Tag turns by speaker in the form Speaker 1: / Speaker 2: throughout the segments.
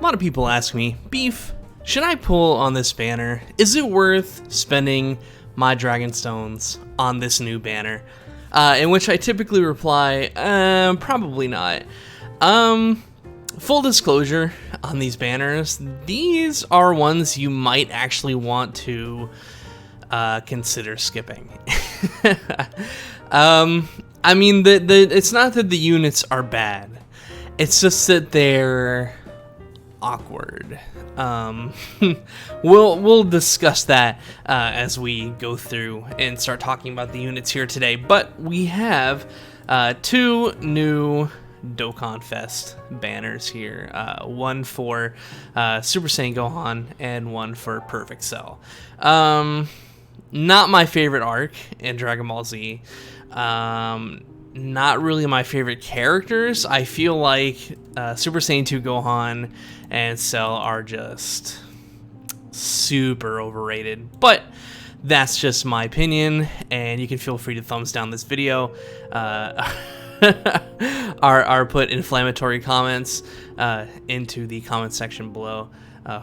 Speaker 1: A lot of people ask me, Beef, should I pull on this banner? Is it worth spending my dragon stones on this new banner? In which I typically reply, probably not. Full disclosure on these banners, these are ones you might actually want to consider skipping. I mean, it's not that the units are bad. It's just that they're awkward. We'll discuss that as we go through and start talking about the units here today. But we have two new Dokkan Fest banners here. One for Super Saiyan Gohan and one for Perfect Cell. Not my favorite arc in Dragon Ball Z. Not really my favorite characters. I feel like Super Saiyan 2 Gohan and Cell are just super overrated, but that's just my opinion, and you can feel free to thumbs down this video or put inflammatory comments into the comment section below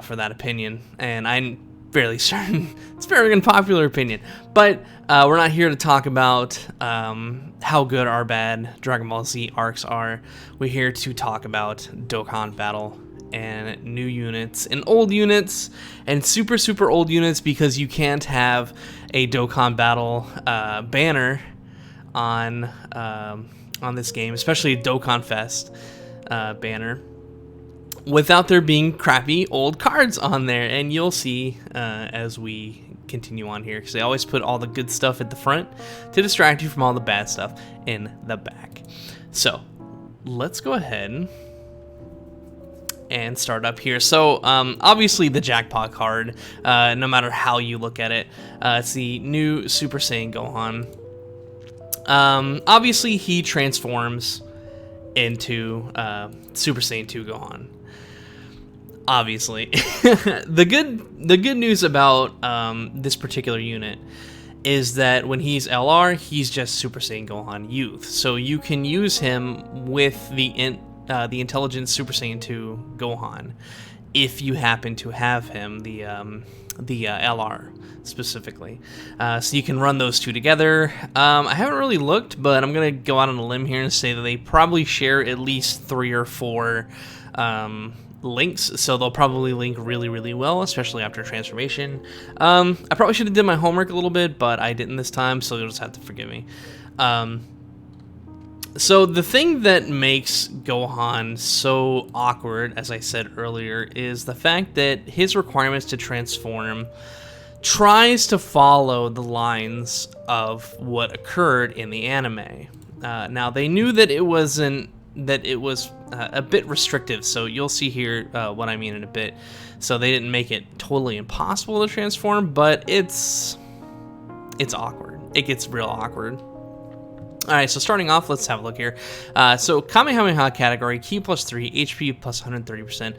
Speaker 1: for that opinion, and I'm fairly certain it's a very unpopular opinion, but we're not here to talk about how good or bad Dragon Ball Z arcs are. We're here to talk about Dokkan Battle and new units and old units and super old units, because you can't have a Dokkan Battle banner on this game, especially a Dokkan Fest banner, without there being crappy old cards on there. And you'll see as we continue on here, because they always put all the good stuff at the front to distract you from all the bad stuff in the back. So let's go ahead and start up here. So obviously the jackpot card, no matter how you look at it, it's the new Super Saiyan Gohan. Obviously he transforms into Super Saiyan 2 Gohan. Obviously. the good news about this particular unit is that when he's LR, he's just Super Saiyan Gohan Youth. So you can use him with the Intelligent Super Saiyan 2 Gohan if you happen to have him, the LR specifically. So you can run those two together. I haven't really looked, but I'm gonna go out on a limb here and say that they probably share at least 3 or 4 links, so they'll probably link really well, especially after transformation. I probably should have did my homework a little bit, but I didn't this time, so you'll just have to forgive me. So the thing that makes Gohan so awkward, as I said earlier, is the fact that his requirements to transform tries to follow the lines of what occurred in the anime. Now they knew that it was a bit restrictive, so you'll see here what I mean in a bit. So they didn't make it totally impossible to transform, but it's awkward. It gets real awkward. Alright, so starting off, let's have a look here. So Kamehameha category, Ki +3, HP +130%,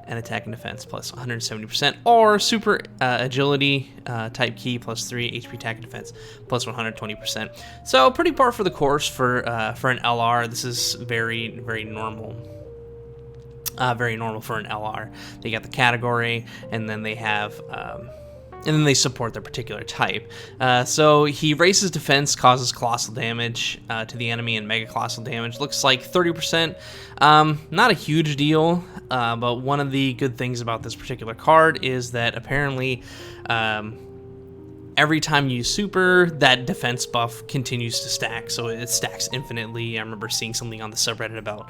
Speaker 1: and attack and defense +170%, or super agility type Ki +3, HP attack and defense +120%. So pretty par for the course for an LR. This is very normal. Very normal for an LR. They got the category, and then they have and then they support their particular type. So he raises defense, causes colossal damage to the enemy, and mega colossal damage. Looks like 30%. Not a huge deal, but one of the good things about this particular card is that apparently every time you super, that defense buff continues to stack. So it stacks infinitely. I remember seeing something on the subreddit about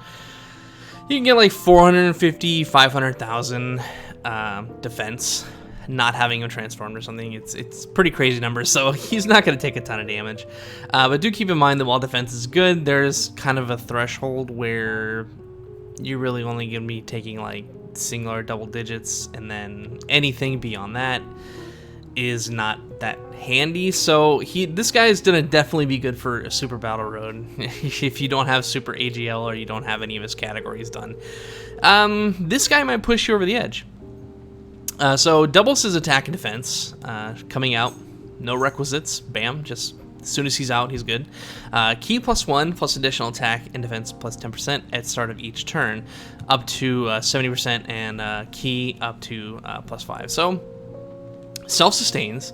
Speaker 1: you can get like 450, 500,000 defense, not having him transformed or something. It's pretty crazy numbers, so he's not going to take a ton of damage. But do keep in mind that while defense is good, there's kind of a threshold where you're really only going to be taking like single or double digits, and then anything beyond that is not that handy. So this guy is going to definitely be good for a super battle road if you don't have super AGL or you don't have any of his categories done. This guy might push you over the edge. So doubles his attack and defense coming out, no requisites, bam, just As soon as he's out, he's good. Ki +1 plus additional attack and defense plus 10% at start of each turn, up to 70%, and Ki up to +5. So self-sustains,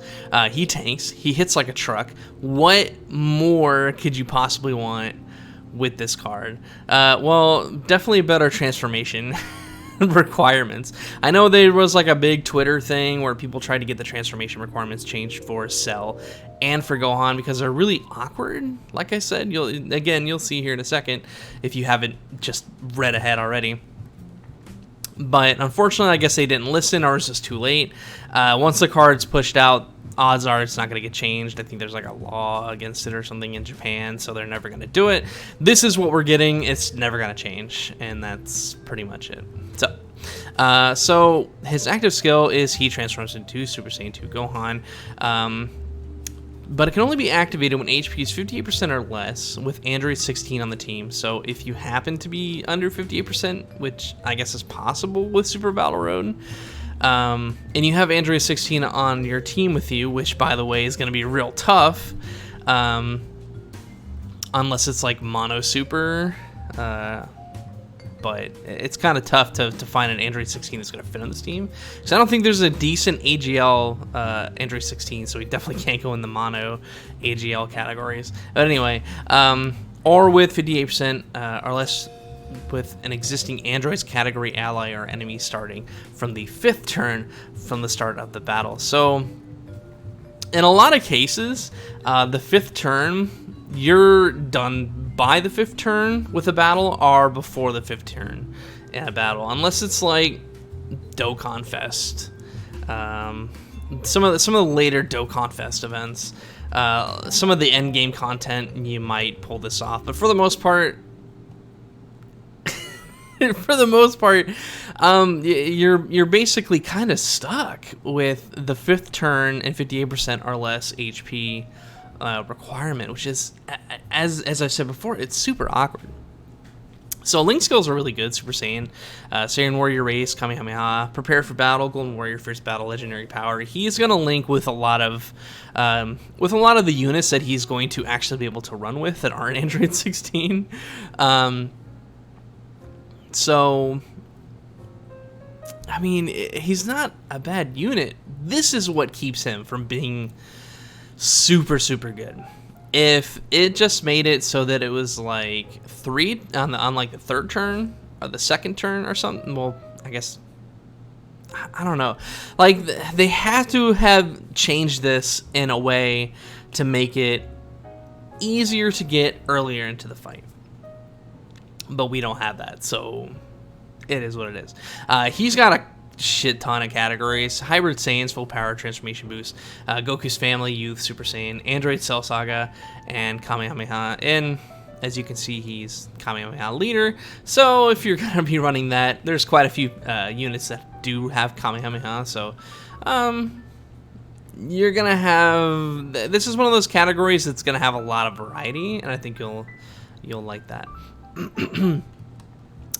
Speaker 1: he tanks, he hits like a truck. What more could you possibly want with this card? Well, definitely better transformation requirements. I know there was like a big Twitter thing where people tried to get the transformation requirements changed for Cell and for Gohan because they're really awkward. Like I said, you'll see here in a second if you haven't just read ahead already. But unfortunately, I guess they didn't listen, or it's just too late. Once the card's pushed out, odds are it's not going to get changed. I think there's like a law against it or something in Japan, so they're never going to do it. This is what we're getting. It's never going to change, and that's pretty much it. So his active skill is he transforms into Super Saiyan 2 Gohan. But it can only be activated when HP is 58% or less with Android 16 on the team. So if you happen to be under 58%, which I guess is possible with Super Battle Road, and you have Android 16 on your team with you, which, by the way, is going to be real tough, unless it's like Mono Super, but it's kind of tough to find an Android 16 that's going to fit on this team. Because I don't think there's a decent AGL Android 16, so we definitely can't go in the mono AGL categories. But anyway, or with 58% or less with an existing Android's category ally or enemy starting from the 5th turn from the start of the battle. So in a lot of cases, the 5th turn, you're done by the 5th turn with a battle or before the 5th turn in a battle, unless it's like Dokkan Fest. Some of the later Dokkan Fest events, some of the end game content, you might pull this off, but for the most part, you're basically kind of stuck with the 5th turn and 58% or less HP requirement, which is, as I've said before, it's super awkward. So Link skills are really good. Super Saiyan, Saiyan Warrior Race, Kamehameha, Prepare for Battle, Golden Warrior First Battle, Legendary Power. He's gonna link with a lot of the units that he's going to actually be able to run with that aren't Android 16. So I mean, he's not a bad unit. This is what keeps him from being super good. If it just made it so that it was like 3 on like the 3rd turn or the 2nd turn or something, well, I guess I don't know. Like, they have to have changed this in a way to make it easier to get earlier into the fight, but we don't have that, so it is what it is. He's got a shit ton of categories: Hybrid Saiyans, Full Power, Transformation Boost, Goku's Family, Youth, Super Saiyan, Android Cell Saga, and Kamehameha. And as you can see, he's Kamehameha leader, so if you're going to be running that, there's quite a few units that do have Kamehameha, so you're going to have... This is one of those categories that's going to have a lot of variety, and I think you'll like that.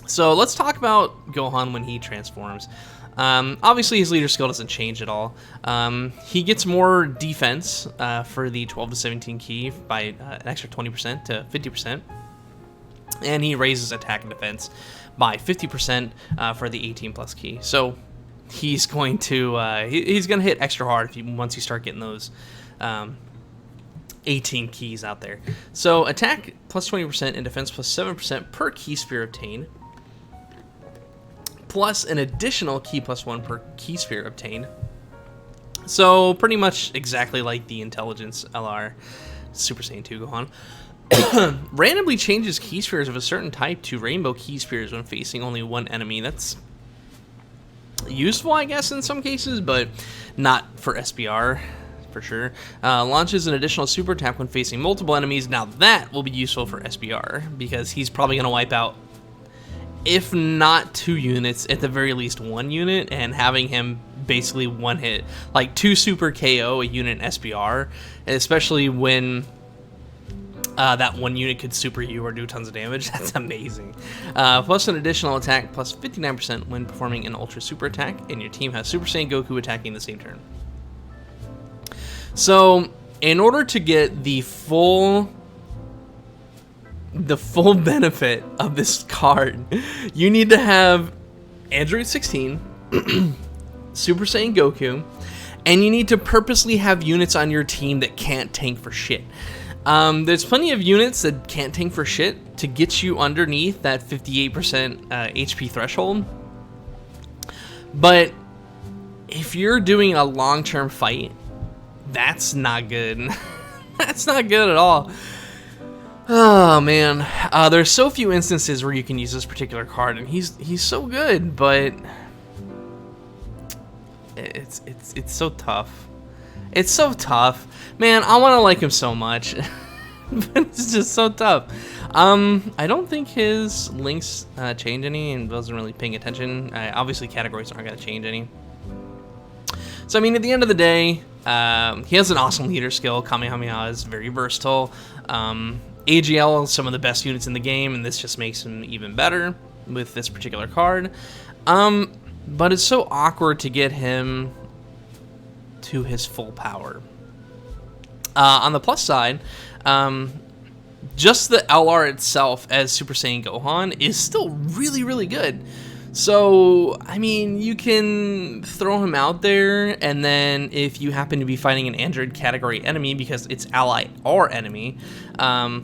Speaker 1: So let's talk about Gohan when he transforms. Obviously, his leader skill doesn't change at all. He gets more defense for the 12 to 17 key by an extra 20% to 50%. And he raises attack and defense by 50% for the 18 plus key. So he's going to hit extra hard once you start getting those 18 keys out there. So attack plus 20% and defense plus 7% per key sphere obtained, plus an additional key plus 1 per key sphere obtained. So pretty much exactly like the Intelligence LR Super Saiyan 2 Gohan. Randomly changes key spheres of a certain type to rainbow key spheres when facing only one enemy. That's useful, I guess, in some cases, but not for SBR. For sure. Launches an additional super attack when facing multiple enemies. Now that will be useful for SBR, because he's probably going to wipe out, if not 2 units, at the very least 1 unit, and having him basically one hit, like 2 super KO a unit in SBR, especially when that 1 unit could super you or do tons of damage. That's amazing. Plus an additional attack plus 59% when performing an ultra super attack, and your team has Super Saiyan Goku attacking the same turn. So in order to get the full benefit of this card, you need to have Android 16, Super Saiyan Goku, and you need to purposely have units on your team that can't tank for shit. There's plenty of units that can't tank for shit to get you underneath that 58% HP threshold. But if you're doing a long-term fight, that's not good. That's not good at all. Oh man, there's so few instances where you can use this particular card, and he's so good, but it's so tough. It's so tough, man. I want to like him so much, but it's just so tough. I don't think his links change any, and wasn't really paying attention. Obviously, categories aren't going to change any. So I mean, at the end of the day, he has an awesome leader skill. Kamehameha is very versatile. AGL is some of the best units in the game, and this just makes him even better with this particular card. But it's so awkward to get him to his full power. On the plus side, just the LR itself as Super Saiyan Gohan is still really, really good. So, I mean, you can throw him out there, and then if you happen to be fighting an Android category enemy, because it's ally or enemy, and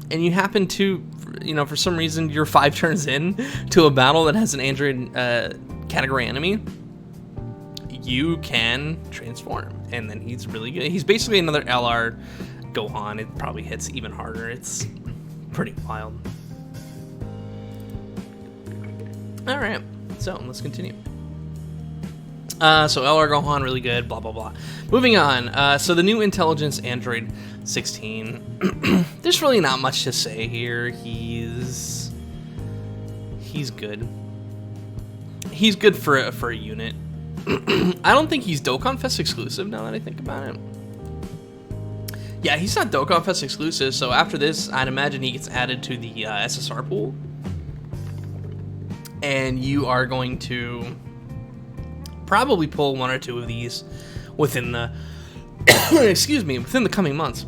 Speaker 1: you happen to, you know, for some reason you're 5 turns in to a battle that has an Android category enemy, you can transform, and then he's really good. He's basically another LR Gohan. It probably hits even harder. It's pretty wild. Alright, so let's continue. So LR Gohan, really good, blah, blah, blah. Moving on, so the new Intelligence Android 16. There's really not much to say here. He's good. He's good for a unit. I don't think he's Dokkan Fest exclusive, now that I think about it. Yeah, he's not Dokkan Fest exclusive, so after this, I'd imagine he gets added to the SSR pool. And you are going to probably pull 1 or 2 of these within the excuse me, within the coming months.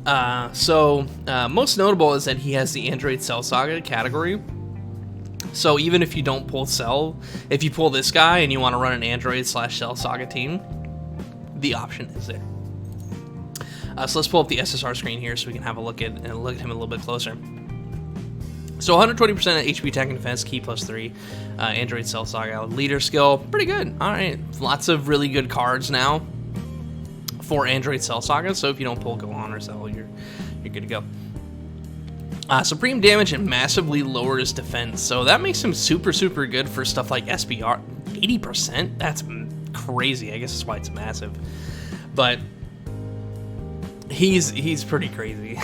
Speaker 1: Most notable is that he has the Android Cell Saga category. So even if you don't pull Cell, if you pull this guy and you want to run an Android/Cell Saga team, the option is there. So let's pull up the SSR screen here so we can have a look at him a little bit closer. So 120% HP attack and defense, key +3, Android Cell Saga, leader skill, pretty good. All right, lots of really good cards now for Android Cell Saga. So if you don't pull Gohan or Cell, you're good to go. Supreme damage and massively lowers defense, so that makes him super good for stuff like SBR. 80%, that's crazy. I guess that's why it's massive, but he's pretty crazy.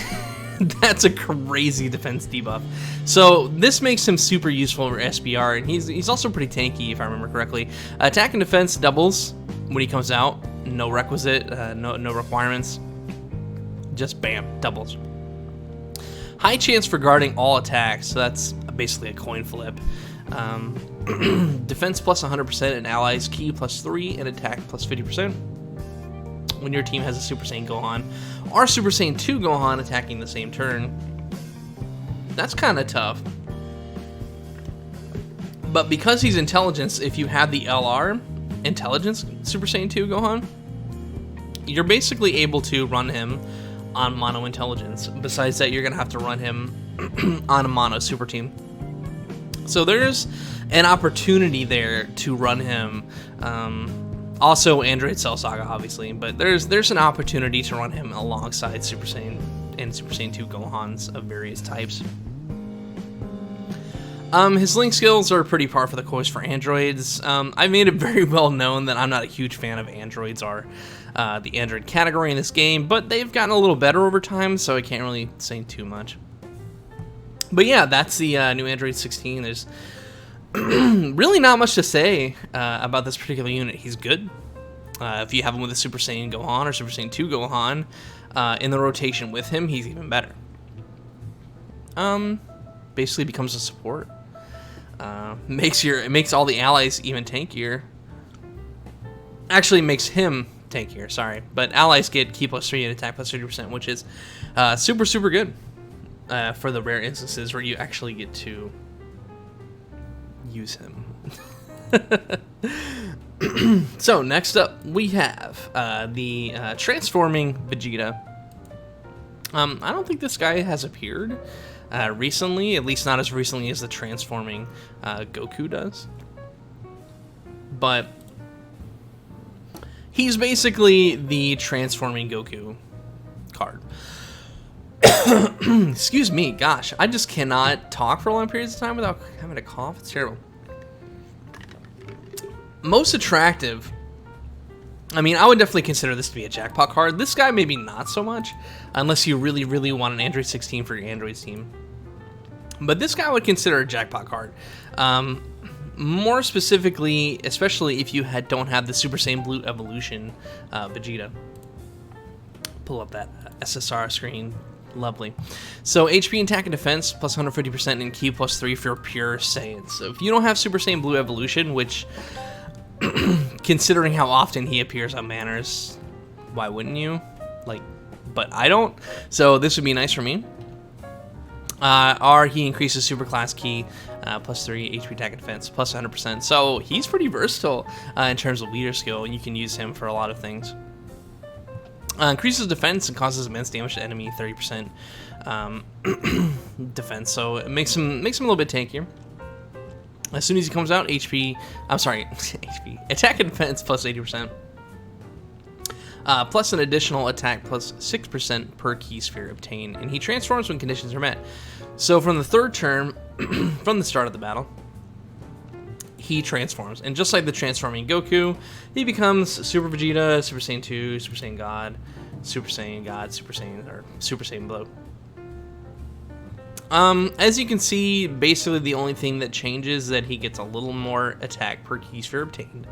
Speaker 1: That's a crazy defense debuff. So this makes him super useful for SBR, and he's also pretty tanky if I remember correctly. Attack and defense doubles when he comes out. No requisite, no requirements. Just bam, doubles. High chance for guarding all attacks, so that's basically a coin flip. Defense plus 100% and allies key +3 and attack plus 50%. When your team has a Super Saiyan Gohan or Super Saiyan 2 Gohan attacking the same turn. That's kind of tough. But because he's intelligence, if you have the LR intelligence Super Saiyan 2 Gohan, you're basically able to run him on mono intelligence. Besides that, you're going to have to run him on a mono super team. So there's an opportunity there to run him. Also Android Cell Saga, obviously, but there's an opportunity to run him alongside Super Saiyan and Super Saiyan 2 Gohans of various types. His link skills are pretty par for the course for androids. I've made it very well known that I'm not a huge fan of androids or the android category in this game, but they've gotten a little better over time, so I can't really say too much. But yeah, that's the new Android 16. There's really not much to say about this particular unit. He's good. If you have him with a Super Saiyan Gohan or Super Saiyan 2 Gohan in the rotation with him, he's even better. Basically becomes a support. It makes all the allies even tankier. Actually makes him tankier, sorry. But allies get ki +3 and attack +30%, which is super, super good for the rare instances where you actually get to use him. So next up we have the transforming Vegeta. I don't think this guy has appeared recently, at least not as recently as the transforming Goku does. But he's basically the transforming Goku card. Excuse me, gosh, I just cannot talk for long periods of time without having a cough. It's terrible. Most attractive, I mean, I would definitely consider this to be a jackpot card. This guy maybe not so much, unless you really, really want an Android 16 for your Android team. But this guy I would consider a jackpot card. More specifically, especially if you don't have the Super Saiyan Blue Evolution Vegeta. Pull up that SSR screen. Lovely. So HP, attack, and defense plus 150% and ki +3 for pure Saiyan. So if you don't have Super Saiyan Blue Evolution, which considering how often he appears on Manners, why wouldn't you? Like, but I don't. So this would be nice for me. He increases super class ki +3 HP, attack, and defense plus 100%. So he's pretty versatile in terms of leader skill. You can use him for a lot of things. Increases defense and causes immense damage to enemy, 30% defense. So it makes him a little bit tankier. As soon as he comes out, HP, attack and defense plus 80%. Plus an additional attack plus 6% per ki sphere obtained. And he transforms when conditions are met. So from the third turn, from the start of the battle, he transforms. And just like the transforming Goku, he becomes Super Vegeta, Super Saiyan 2, Super Saiyan God, Super Saiyan God, Super Saiyan Blue. As you can see, basically the only thing that changes is that he gets a little more attack per ki sphere obtained.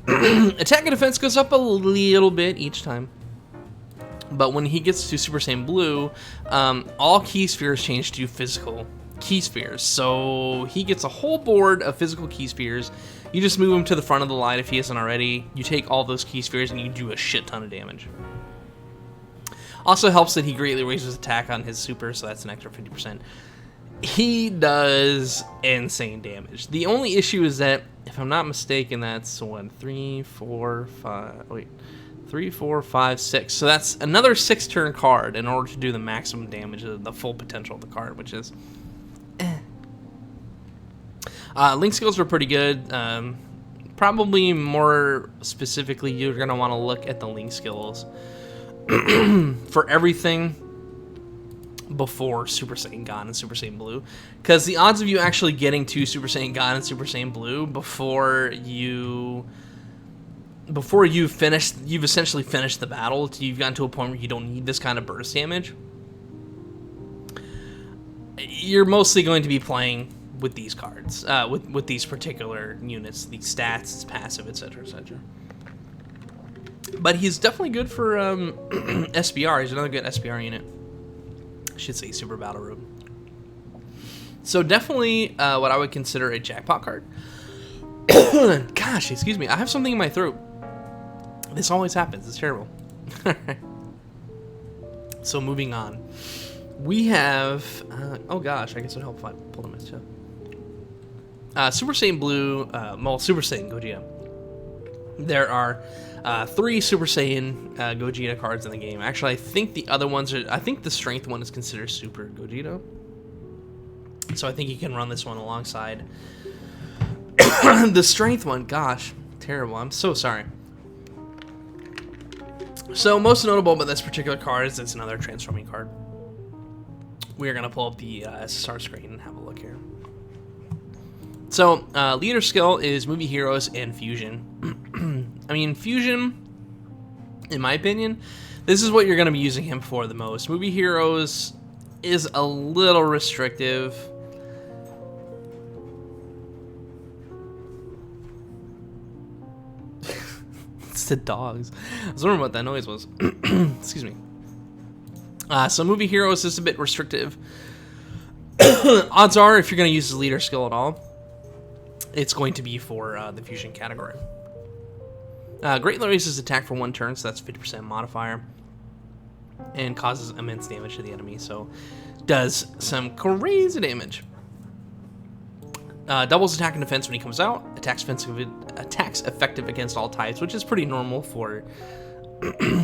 Speaker 1: Attack and defense goes up a little bit each time. But when he gets to Super Saiyan Blue, all ki spheres change to physical ki spheres. So he gets a whole board of physical ki spheres. You just move him to the front of the line if he isn't already. You take all those ki spheres and you do a shit ton of damage. Also helps that he greatly raises attack on his super, so that's an extra 50%. He does insane damage. The only issue is that, if I'm not mistaken, that's 3, 4, 5, 6. So that's another 6-turn card in order to do the maximum damage of the full potential of the card, which is Link skills are pretty good. Probably more specifically, you're going to want to look at the Link skills for everything before Super Saiyan God and Super Saiyan Blue, because the odds of you actually getting to Super Saiyan God and Super Saiyan Blue before you've essentially finished the battle, you've gotten to a point where you don't need this kind of burst damage, you're mostly going to be playing with these cards, with these particular units, these stats, passive, etc., etc. But he's definitely good for SBR. He's another good SBR unit. I should say Super Battle Road. So definitely what I would consider a jackpot card. Gosh, excuse me. I have something in my throat. This always happens. It's terrible. So moving on. We have... oh gosh, I guess it would help if I pulled him as too. Super Saiyan Blue, Super Saiyan Gogeta. There are 3 Super Saiyan Gogeta cards in the game. Actually, I think the other ones are... I think the Strength one is considered Super Gogeta. So I think you can run this one alongside the Strength one. Gosh, terrible. I'm so sorry. So most notable about this particular card is it's another transforming card. We are going to pull up the SSR screen and have a look here. So, leader skill is Movie Heroes and Fusion. I mean, Fusion, in my opinion, this is what you're going to be using him for the most. Movie Heroes is a little restrictive. It's the dogs. I was wondering what that noise was. Excuse me. So Movie Heroes is a bit restrictive. Odds are, if you're going to use his leader skill at all, it's going to be for the Fusion category. Greatly raises attack for 1 turn, so that's 50% modifier, and causes immense damage to the enemy, so does some crazy damage. Doubles attack and defense when he comes out. Attacks effective against all types, which is pretty normal for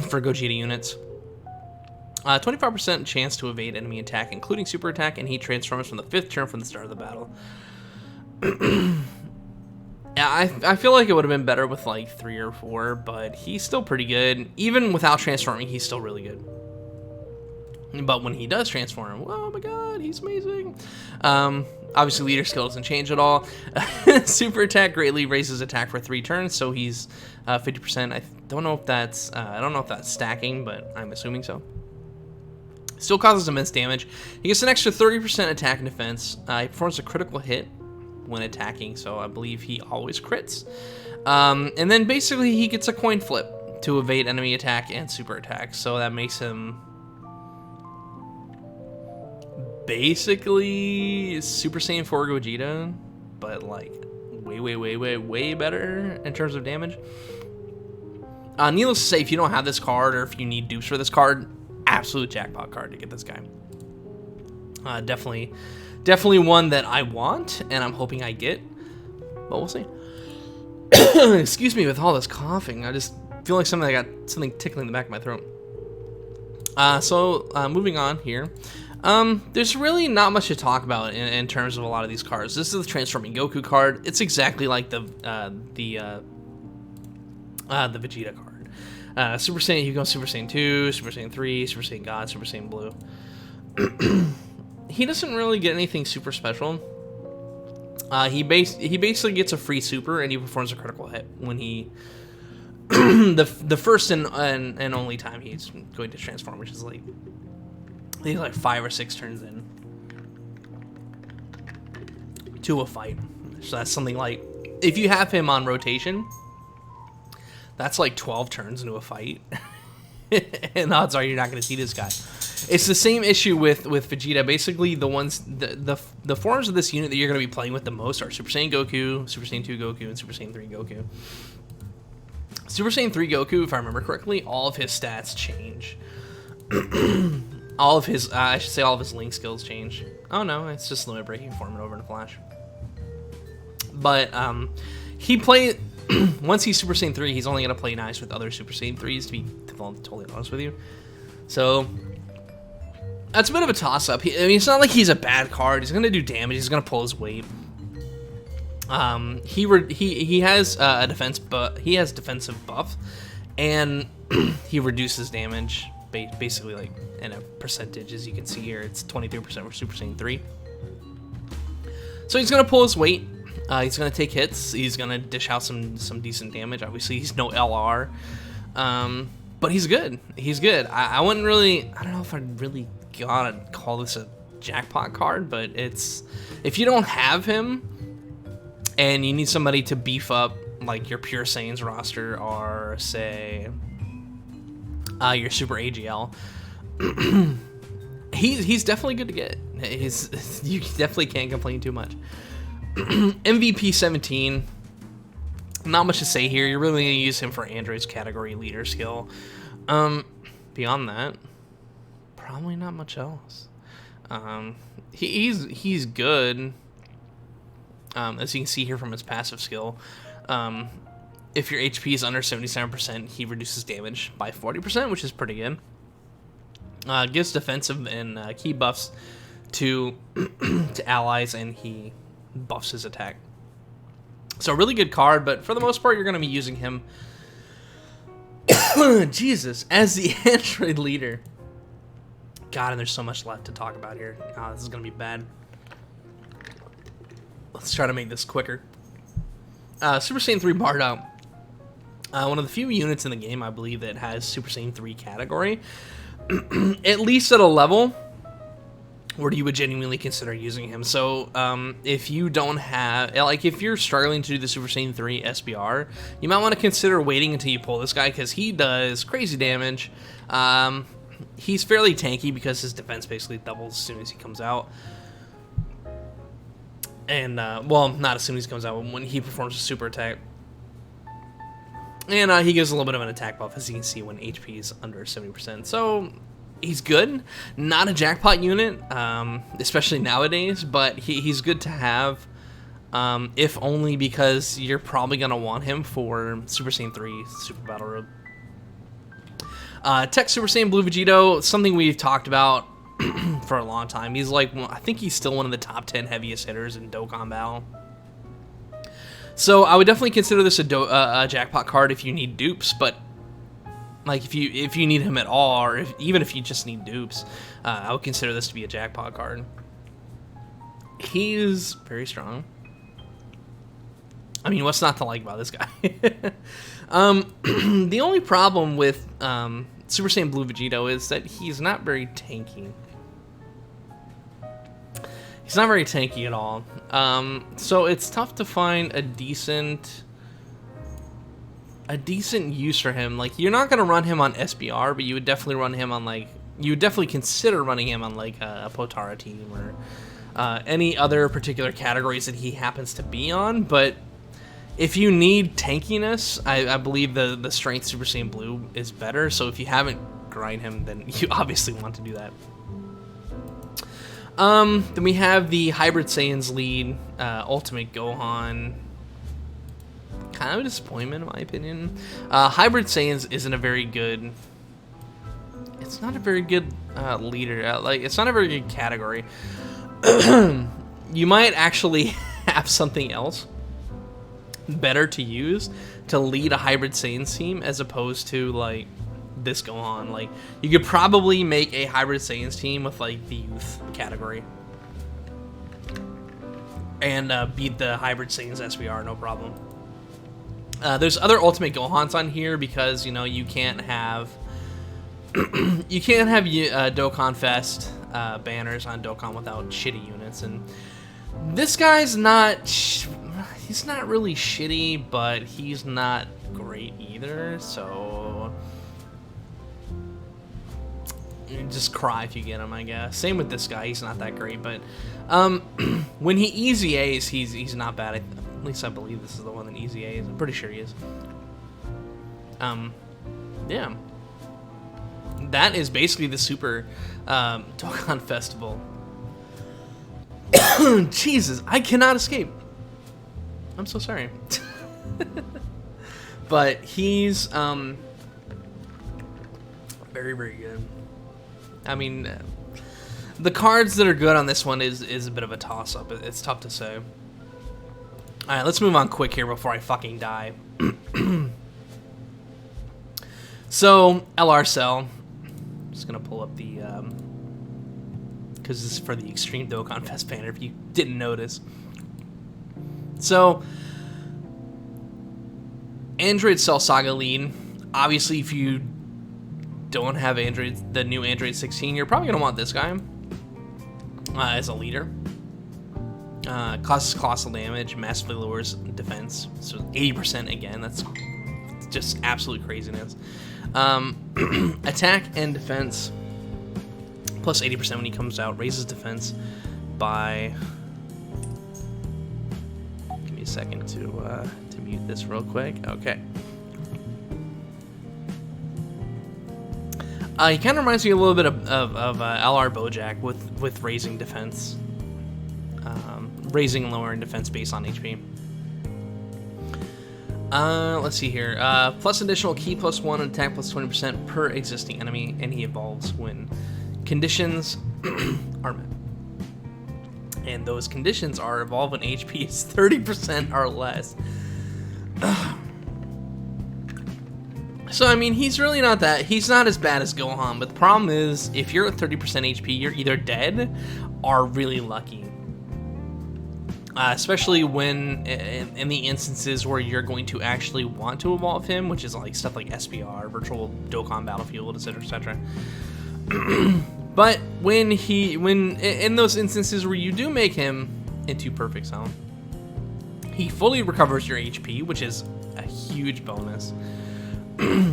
Speaker 1: for Gogeta units. 25% chance to evade enemy attack, including super attack, and he transforms from the 5th turn from the start of the battle. Yeah, I feel like it would have been better with like 3 or 4, but he's still pretty good. Even without transforming, he's still really good. But when he does transform, oh my god, he's amazing. Obviously, leader skill doesn't change at all. Super attack greatly raises attack for 3 turns, so he's 50%. I don't know if that's stacking, but I'm assuming so. Still causes immense damage. He gets an extra 30% attack and defense. He performs a critical hit when attacking, so I believe he always crits. And then basically he gets a coin flip to evade enemy attack and super attack, so that makes him basically Super Saiyan 4 Gogeta, but like way better in terms of damage. Needless to say, if you don't have this card or if you need dupes for this card, absolute jackpot card to get this guy. Definitely one that I want and I'm hoping I get, but we'll see. Excuse me with all this coughing. I just feel like I got something tickling the back of my throat. So moving on here. There's really not much to talk about in terms of a lot of these cards. This is the Transforming Goku card. It's exactly like the Vegeta card. Super Saiyan, you go Super Saiyan 2, Super Saiyan 3, Super Saiyan God, Super Saiyan Blue. He doesn't really get anything super special. He basically gets a free super and he performs a critical hit when he the first and only time he's going to transform, which is like I think like 5 or 6 turns in to a fight. So that's something like, if you have him on rotation, that's like 12 turns into a fight. And odds are you're not going to see this guy. It's the same issue with Vegeta. Basically, the forms of this unit that you're going to be playing with the most are Super Saiyan Goku, Super Saiyan 2 Goku, and Super Saiyan 3 Goku. Super Saiyan 3 Goku, if I remember correctly, all of his stats change. All of his, I should say all of his link skills change. Oh no, it's just limit breaking, forming over in a flash. But he played, once he's Super Saiyan 3, he's only going to play nice with other Super Saiyan 3s, to be totally honest with you. So, that's a bit of a toss-up. I mean, it's not like he's a bad card. He's going to do damage. He's going to pull his weight. He has a defense, but he has defensive buff, and he reduces damage. Basically, like in a percentage, as you can see here, it's 23% for Super Saiyan 3. So he's gonna pull his weight. He's gonna take hits. He's gonna dish out some decent damage. Obviously, he's no LR, but he's good. He's good. I wouldn't really. I don't know if I'd really gotta call this a jackpot card, but it's, if you don't have him and you need somebody to beef up like your Pure Saiyans roster, or say your Super AGL, he's definitely good to get. You definitely can't complain too much. MVP 17, not much to say here. You're really gonna use him for Android's category leader skill. Beyond that, probably not much else. He's good. As you can see here from his passive skill. If your HP is under 77%, he reduces damage by 40%, which is pretty good. Gives defensive and key buffs to to allies, and he buffs his attack. So really good card, but for the most part, you're going to be using him Jesus, as the Android leader. God, and there's so much left to talk about here. This is going to be bad. Let's try to make this quicker. Super Saiyan 3 Bardock. One of the few units in the game, I believe, that has Super Saiyan 3 category. At least at a level where you would genuinely consider using him. So, if you don't have, like, if you're struggling to do the Super Saiyan 3 SBR, you might want to consider waiting until you pull this guy, because he does crazy damage. He's fairly tanky because his defense basically doubles as soon as he comes out. And, well, not as soon as he comes out, but when he performs a super attack. And he gives a little bit of an attack buff, as you can see, when HP is under 70%. So he's good. Not a jackpot unit, especially nowadays, but he's good to have, if only because you're probably going to want him for Super Saiyan 3 Super Battle Road. Tech Super Saiyan Blue Vegito, something we've talked about for a long time. He's like, I think he's still one of the top 10 heaviest hitters in Dokkan Battle. So I would definitely consider this a jackpot card if you need dupes, but like if you need him at all, or even if you just need dupes, I would consider this to be a jackpot card. He is very strong. I mean, what's not to like about this guy? The only problem with Super Saiyan Blue Vegito is that he's not very tanky. He's not very tanky at all. So it's tough to find a decent use for him. Like, you're not gonna run him on SBR, but you would definitely run him on, like, you would definitely consider running him on like a Potara team or any other particular categories that he happens to be on. But if you need tankiness, I believe the Strength Super Saiyan Blue is better. So if you haven't grind him, then you obviously want to do that. Then we have the Hybrid Saiyans lead, Ultimate Gohan. Kind of a disappointment in my opinion. Hybrid Saiyans isn't a very good... It's not a very good leader. Like, it's not a very good category. You might actually have something else better to use to lead a Hybrid Saiyans team as opposed to, like, this Gohan. Like, you could probably make a Hybrid Saiyans team with, like, the youth category and beat the Hybrid Saiyans SBR, no problem. There's other Ultimate Gohans on here because, you know, you can't have you can't have Dokkan Fest banners on Dokkan without shitty units, and this guy's not he's not really shitty, but he's not great either, so you just cry if you get him, I guess. Same with this guy, he's not that great, but when he easy A's, he's not bad. At least I believe this is the one that easy A's. I'm pretty sure he is. Yeah. That is basically the Super Dokkan Festival. Jesus, I cannot escape. I'm so sorry. But he's very, very good. I mean, the cards that are good on this one is a bit of a toss-up. It's tough to say. Alright, let's move on quick here before I fucking die. So, LR Cell. Just gonna pull up the, because this is for the Extreme Dokkan Fest banner, if you didn't notice. So, Android Cell Saga lead. Obviously, if you don't have the new Android 16, you're probably gonna want this guy as a leader. Causes colossal damage, massively lowers defense, so 80% again. That's just absolute craziness. Attack and defense plus 80% when he comes out, raises defense by... Give me a second to mute this real quick. Okay. He kind of reminds me a little bit of LR Bojack with raising defense. Raising and lowering defense based on HP. Let's see here. Plus additional key plus 1 and attack plus 20% per existing enemy, and he evolves when conditions are met. And those conditions are evolve when HP is 30% or less. So, I mean, he's really not that... He's not as bad as Gohan, but the problem is, if you're at 30% HP, you're either dead or really lucky. Especially when, in the instances where you're going to actually want to evolve him, which is like stuff like SBR, Virtual Dokkan Battlefield, etc., etc. But when in those instances where you do make him into Perfect Zone, he fully recovers your HP, which is a huge bonus.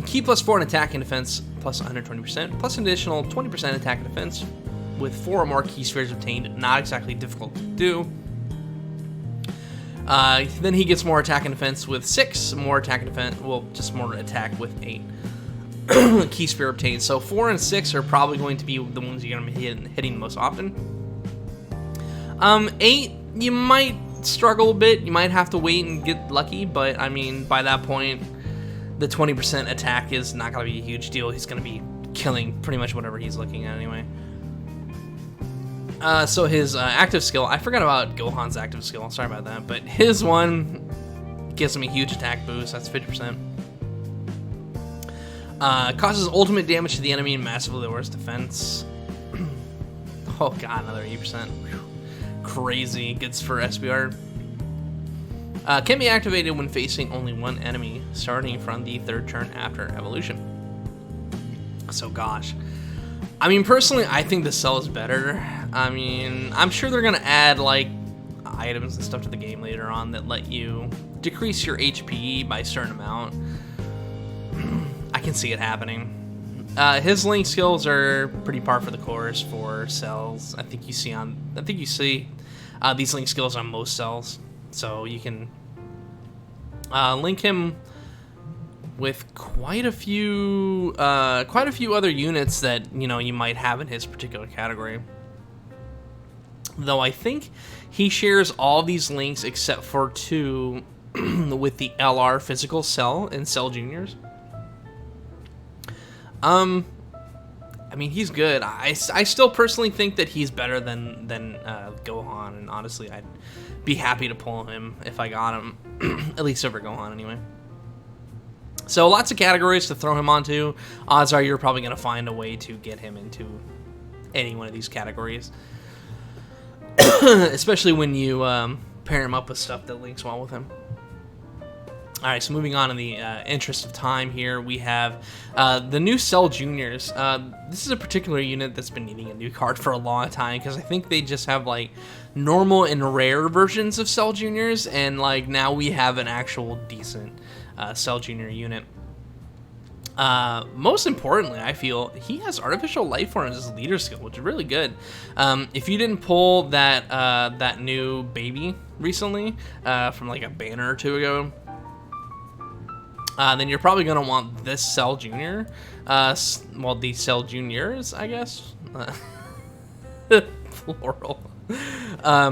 Speaker 1: Key plus 4 in attack and defense, plus 120%, plus an additional 20% attack and defense, with 4 or more key spheres obtained. Not exactly difficult to do. Then he gets more attack and defense with 6, more attack and defense, well, just more attack with 8. Key Spear obtained. So 4 and 6 are probably going to be the ones you're going to be hitting most often. 8, you might struggle a bit. You might have to wait and get lucky, but I mean, by that point, the 20% attack is not going to be a huge deal. He's going to be killing pretty much whatever he's looking at anyway. So his active skill, I forgot about Gohan's active skill, sorry about that, but his one gives him a huge attack boost, that's 50%. Causes ultimate damage to the enemy and massively lowers defense. Oh god, another 8%. Crazy, good for SBR. Can be activated when facing only one enemy, starting from the 3rd turn after evolution. So gosh. I mean, personally, I think the cell is better. I mean, I'm sure they're going to add, like, items and stuff to the game later on that let you decrease your HP by a certain amount. I can see it happening. His link skills are pretty par for the course for cells. I think you see these link skills on most cells. So you can link him with quite a few other units that you might have in his particular category. Though I think he shares all these links except for 2 with the LR physical cell and Cell Juniors. I mean, he's good. I still personally think that he's better than Gohan, and honestly, I'd be happy to pull him if I got him, at least over Gohan anyway. So lots of categories to throw him onto. Odds are you're probably going to find a way to get him into any one of these categories. Especially when you pair him up with stuff that links well with him. Alright, so moving on in the interest of time here, we have the new Cell Juniors. This is a particular unit that's been needing a new card for a long time, because I think they just have like normal and rare versions of Cell Juniors, and like now we have an actual decent Cell Junior unit. Most importantly, I feel he has artificial life forms as a leader skill, which is really good. If you didn't pull that new baby recently from like a banner or 2 ago, then you're probably going to want this Cell Junior. Well, these Cell Juniors, I guess. Plural.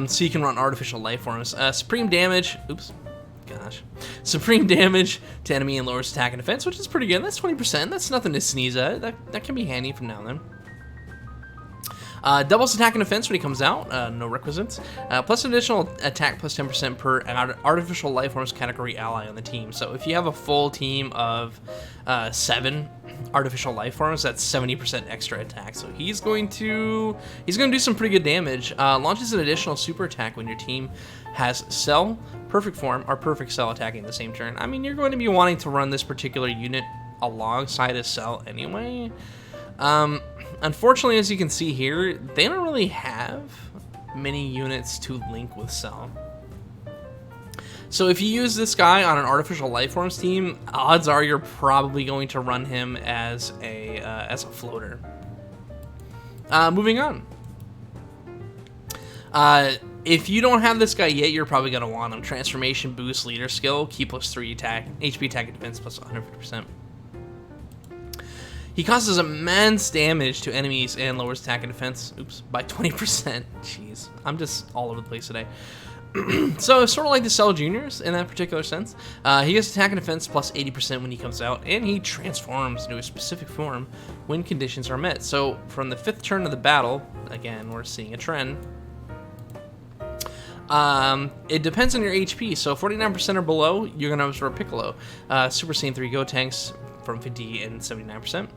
Speaker 1: So you can run artificial life forms. Supreme damage. Oops. Gosh. Supreme damage to enemy and lowers attack and defense, which is pretty good. That's 20%. That's nothing to sneeze at. That can be handy from now and then. Doubles attack and defense when he comes out, no requisites. Plus additional attack plus 10% per artificial life forms category ally on the team. So if you have a full team of 7 artificial life forms, that's 70% extra attack. So he's going to do some pretty good damage. Launches an additional super attack when your team has Cell, Perfect Form, or Perfect Cell attacking the same turn. I mean, you're going to be wanting to run this particular unit alongside a Cell anyway. Unfortunately, as you can see here, they don't really have many units to link with Cell. So if you use this guy on an artificial life forms team, odds are you're probably going to run him as a floater. Moving on. If you don't have this guy yet, you're probably going to want him. Transformation boost leader skill, key plus 3 attack, HP attack and defense plus 150%. He causes immense damage to enemies and lowers attack and defense, by 20%. Jeez, I'm just all over the place today. So it's sort of like the Cell Juniors in that particular sense. He gets attack and defense plus 80% when he comes out, and he transforms into a specific form when conditions are met. So from the 5th turn of the battle, again, we're seeing a trend. It depends on your HP, so 49% or below, you're going to absorb Piccolo. Super Saiyan 3 Gotenks from 50 and 79%.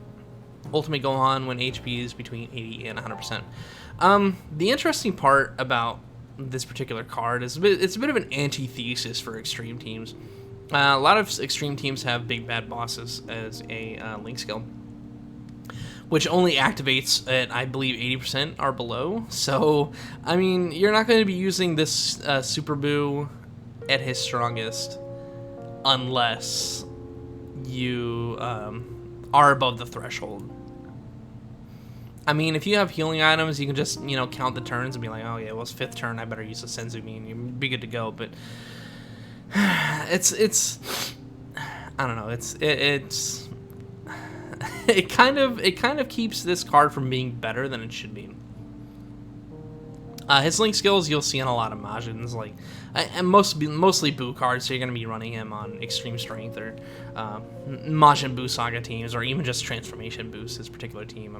Speaker 1: Ultimate Gohan when HP is between 80 and 100%. The interesting part about this particular card is it's a bit of an antithesis for extreme teams. A lot of extreme teams have big bad bosses as a link skill, which only activates at, I believe, 80% or below. So, I mean, you're not going to be using this Super Boo at his strongest unless you are above the threshold. I mean, if you have healing items, you can just, count the turns and be like, oh yeah, well, it's 5th turn, I better use a Senzu Bean. You'd be good to go. But it's I don't know. It kind of keeps this card from being better than it should be. His link skills you'll see in a lot of Majins, like, and mostly Buu cards, so you're going to be running him on Extreme Strength or Majin Buu Saga teams, or even just Transformation Boost, his particular team.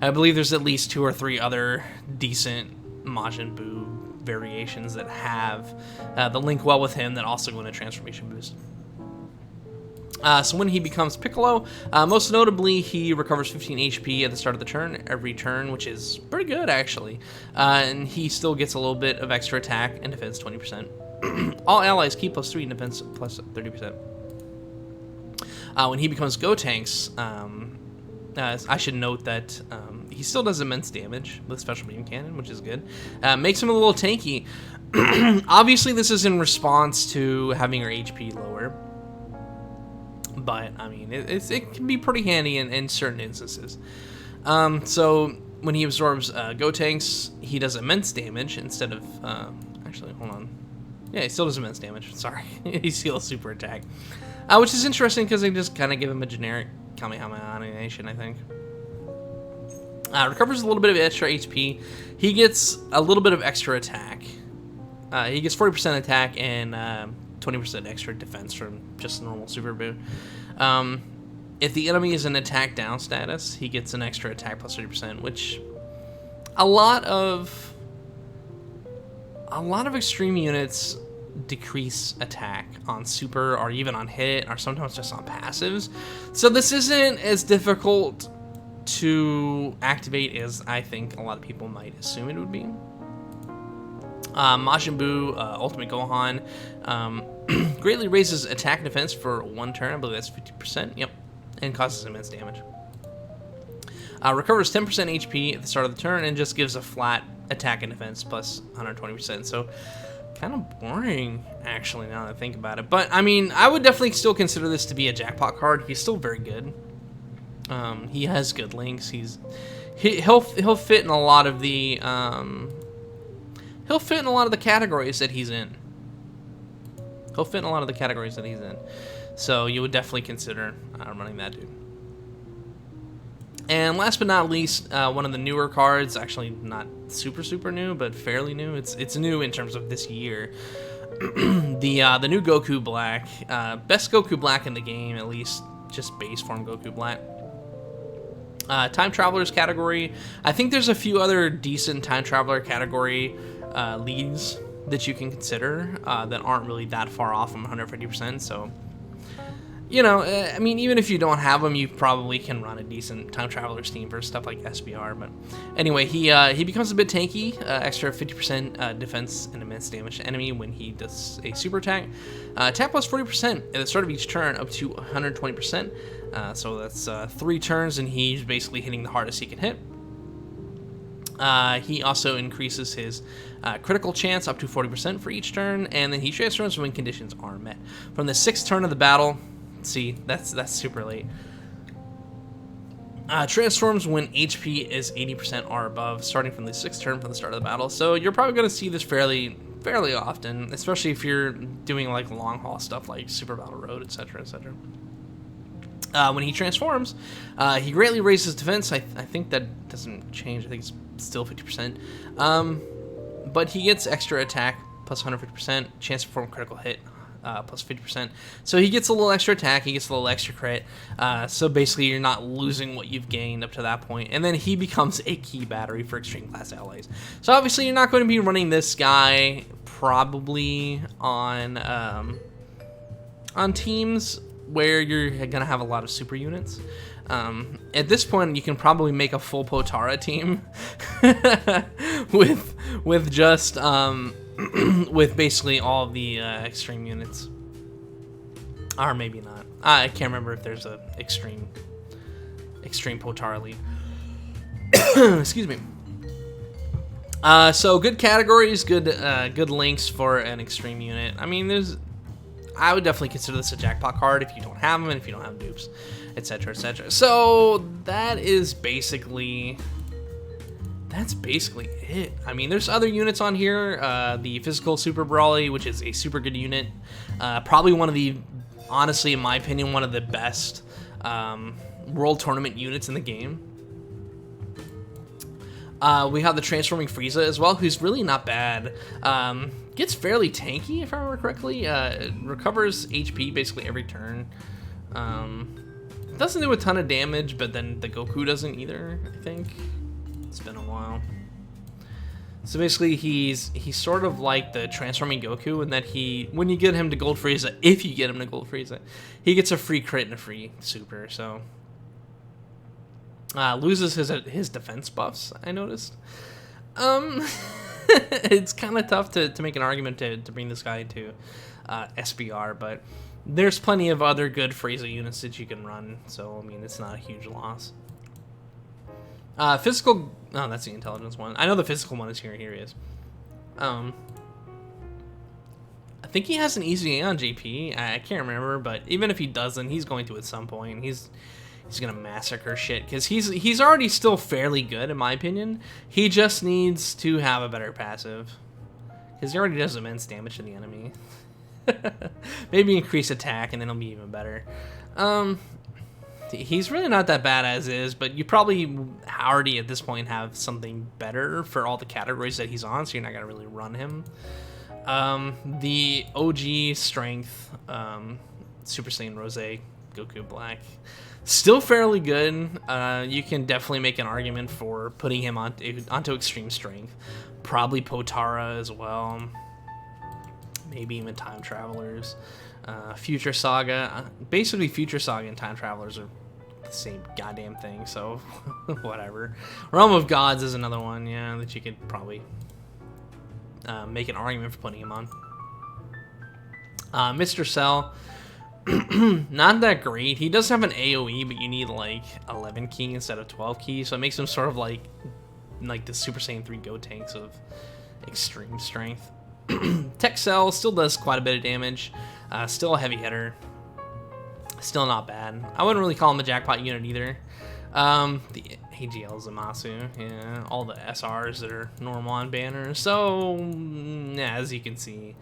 Speaker 1: I believe there's at least 2 or 3 other decent Majin Buu variations that have the link well with him that also go into Transformation Boost. So when he becomes Piccolo, most notably, he recovers 15 HP at the start of the turn, every turn, which is pretty good, actually. And he still gets a little bit of extra attack and defense, 20%. All allies keep +3 and defense plus 30%. When he becomes Gotenks, I should note that he still does immense damage with Special Beam Cannon, which is good. Makes him a little tanky. Obviously, this is in response to having your HP lower. But, I mean, it can be pretty handy in certain instances. So, when he absorbs Gotenks, he does immense damage instead of... actually, hold on. Yeah, he still does immense damage. Sorry. He steals super attack. Which is interesting because they just kind of give him a generic Kamehameha animation, I think. Recovers a little bit of extra HP. He gets a little bit of extra attack. He gets 40% attack and 20% extra defense from just normal Super Buu. If the enemy is in attack down status, he gets an extra attack plus 30%, which a lot of extreme units decrease attack on super or even on hit or sometimes just on passives. So this isn't as difficult to activate as I think a lot of people might assume it would be. Majin Buu Ultimate Gohan greatly raises attack and defense for 1 turn. I believe that's 50%. Yep. And causes immense damage. Recovers 10% HP at the start of the turn and just gives a flat attack and defense plus 120%. So kind of boring, actually, now that I think about it. But, I mean, I would definitely still consider this to be a jackpot card. He's still very good. He has good links. He'll fit in a lot of the... He'll fit in a lot of the categories that he's in. So you would definitely consider running that dude. And last but not least, one of the newer cards, actually not super new, but fairly new. It's new in terms of this year. the new Goku Black, best Goku Black in the game, at least just base form Goku Black. Time Travelers category. I think there's a few other decent Time Traveler category leads that you can consider that aren't really that far off from 150%. So, you know, I mean, even if you don't have them, you probably can run a decent Time Travelers team for stuff like SBR. But anyway, he becomes a bit tanky, extra 50% defense and immense damage to enemy when he does a super attack. Attack plus 40% at the start of each turn, up to 120%. So that's 3 turns, and he's basically hitting the hardest he can hit. He also increases his critical chance up to 40% for each turn, and then he transforms when conditions are met. From the 6th turn of the battle, see, that's super late. Transforms when HP is 80% or above, starting from the 6th turn from the start of the battle. So you're probably going to see this fairly often, especially if you're doing like long haul stuff like Super Battle Road, etc., etc. When he transforms, he greatly raises defense. I think that doesn't change. I think it's still 50%. But he gets extra attack plus 150%, chance to perform critical hit plus 50%. So he gets a little extra attack, he gets a little extra crit. So basically you're not losing what you've gained up to that point. And then he becomes a key battery for extreme class allies. So obviously you're not going to be running this guy probably on teams where you're gonna have a lot of super units. At this point, you can probably make a full Potara team with just with basically all of the extreme units, or maybe not. I can't remember if there's a extreme Potara lead. Excuse me. So good categories, good links for an extreme unit. I mean, I would definitely consider this a jackpot card if you don't have them and if you don't have dupes, etc., etc. So that is basically that's basically it. I mean, there's other units on here. The Physical Super Brawly, which is a super good unit. Probably one of the, honestly, in my opinion, one of the best World Tournament units in the game. We have the Transforming Frieza as well, who's really not bad. Gets fairly tanky, if I remember correctly. Recovers HP basically every turn. Doesn't do a ton of damage, but then the Goku doesn't either, I think. It's been a while. So basically, he's sort of like the Transforming Goku in that when you get him to Gold Frieza, if you get him to Gold Frieza, he gets a free crit and a free super, so... loses his defense buffs, I noticed. It's kind of tough to make an argument to bring this guy to SBR, but there's plenty of other good Frieza units that you can run, so I mean it's not a huge loss. Physical, oh, that's the intelligence one. I know the physical one is here. Here he is. I think he has an easy A on JP. I can't remember, but even if he doesn't, he's going to at some point. He's gonna massacre shit because he's already still fairly good in my opinion. He just needs to have a better passive because he already does immense damage to the enemy. Maybe increase attack and then it'll be even better. He's really not that bad as is, but you probably already at this point have something better for all the categories that he's on, so you're not gonna really run him. The OG strength, Super Saiyan Rose, Goku Black, still fairly good. You can definitely make an argument for putting him onto extreme strength. Probably Potara as well. Maybe even Time Travelers. Future Saga. Basically, Future Saga and Time Travelers are the same goddamn thing, so whatever. Realm of Gods is another one, yeah, that you could probably make an argument for putting him on. Mr. Cell. Not that great. He does have an AoE, but you need like 11 key instead of 12 key, so it makes him sort of like the Super Saiyan 3 Gotenks of extreme strength. Tech Cell still does quite a bit of damage. Still a heavy hitter. Still not bad. I wouldn't really call him a jackpot unit either. The AGL Zamasu, yeah, all the SRs that are normal on banners. So, yeah, as you can see.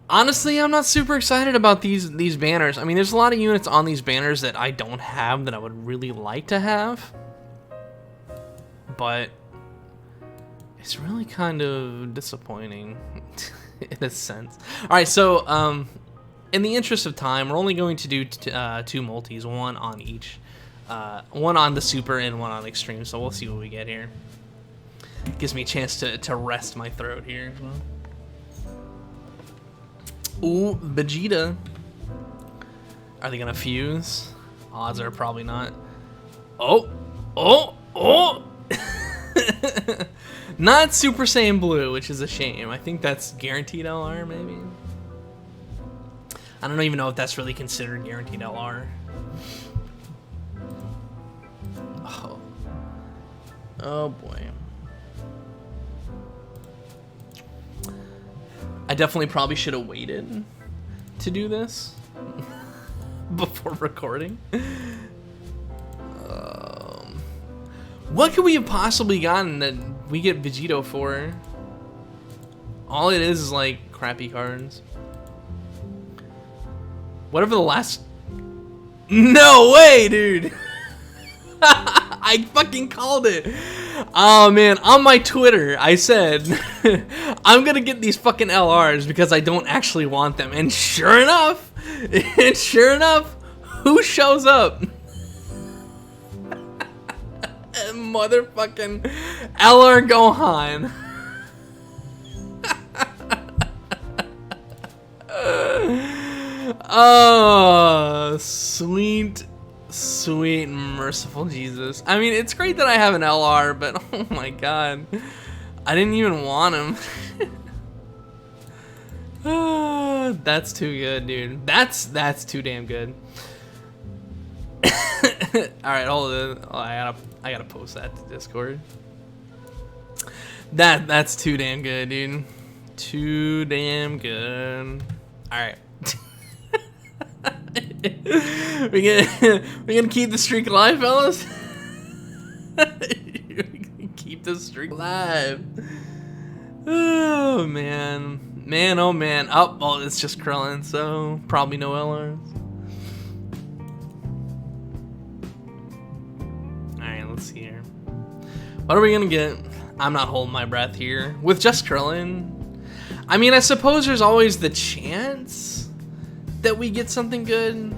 Speaker 1: Honestly, I'm not super excited about these banners. I mean, there's a lot of units on these banners that I don't have that I would really like to have. But it's really kind of disappointing in a sense. All right, so in the interest of time, we're only going to do two multis, one on each. One on the super and one on extreme, so we'll see what we get here. Gives me a chance to rest my throat here as well. Ooh, Vegeta. Are they gonna fuse? Odds are probably not. Oh! Not Super Saiyan Blue, which is a shame. I think that's guaranteed LR, maybe? I don't even know if that's really considered guaranteed LR. Oh boy. I definitely probably should have waited to do this before recording. What could we have possibly gotten that we get Vegito for? All it is like crappy cards. Whatever the last... No way, dude! I fucking called it. Oh man, on my Twitter, I said, I'm gonna get these fucking LRs because I don't actually want them. And sure enough, who shows up? Motherfucking LR Gohan. Oh, sweet merciful Jesus. I mean, it's great that I have an LR, but oh my god, I didn't even want him. That's too good, dude. That's too damn good. All right, hold on. Oh, I gotta post that to Discord. That's too damn good, dude. Too damn good. All right. We're gonna keep the streak alive, fellas. keep this streak alive. Oh, man. Man, oh, man. Oh, well, it's just Krillin, so probably no LRs. Alright, let's see here. What are we gonna get? I'm not holding my breath here. With just Krillin, I mean, I suppose there's always the chance that we get something good,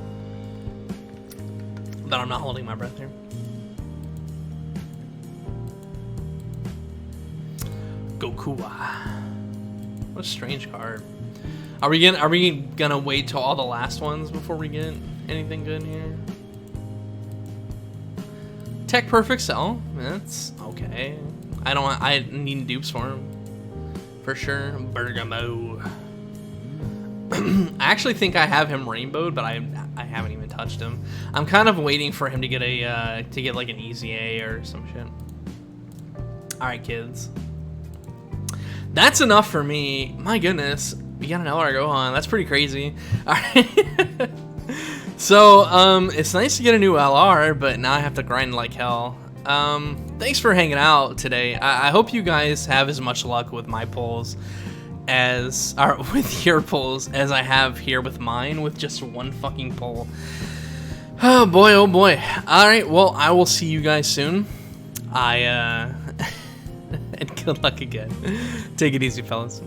Speaker 1: but I'm not holding my breath here. Goku. What a strange card. Are we gonna wait till all the last ones before we get anything good here? Tech Perfect Cell. That's okay. I need dupes for him. For sure. Bergamo. I actually think I have him rainbowed, but I haven't even touched him. I'm kind of waiting for him to get a like an easy A or some shit. Alright, kids. That's enough for me. My goodness. We got an LR Gohan. That's pretty crazy. Alright. So, it's nice to get a new LR, but now I have to grind like hell. Thanks for hanging out today. I hope you guys have as much luck with my pulls or with your pulls as I have here with mine with just one fucking pull. Oh boy, oh boy. Alright, well, I will see you guys soon. And good luck again. Take it easy, fellas.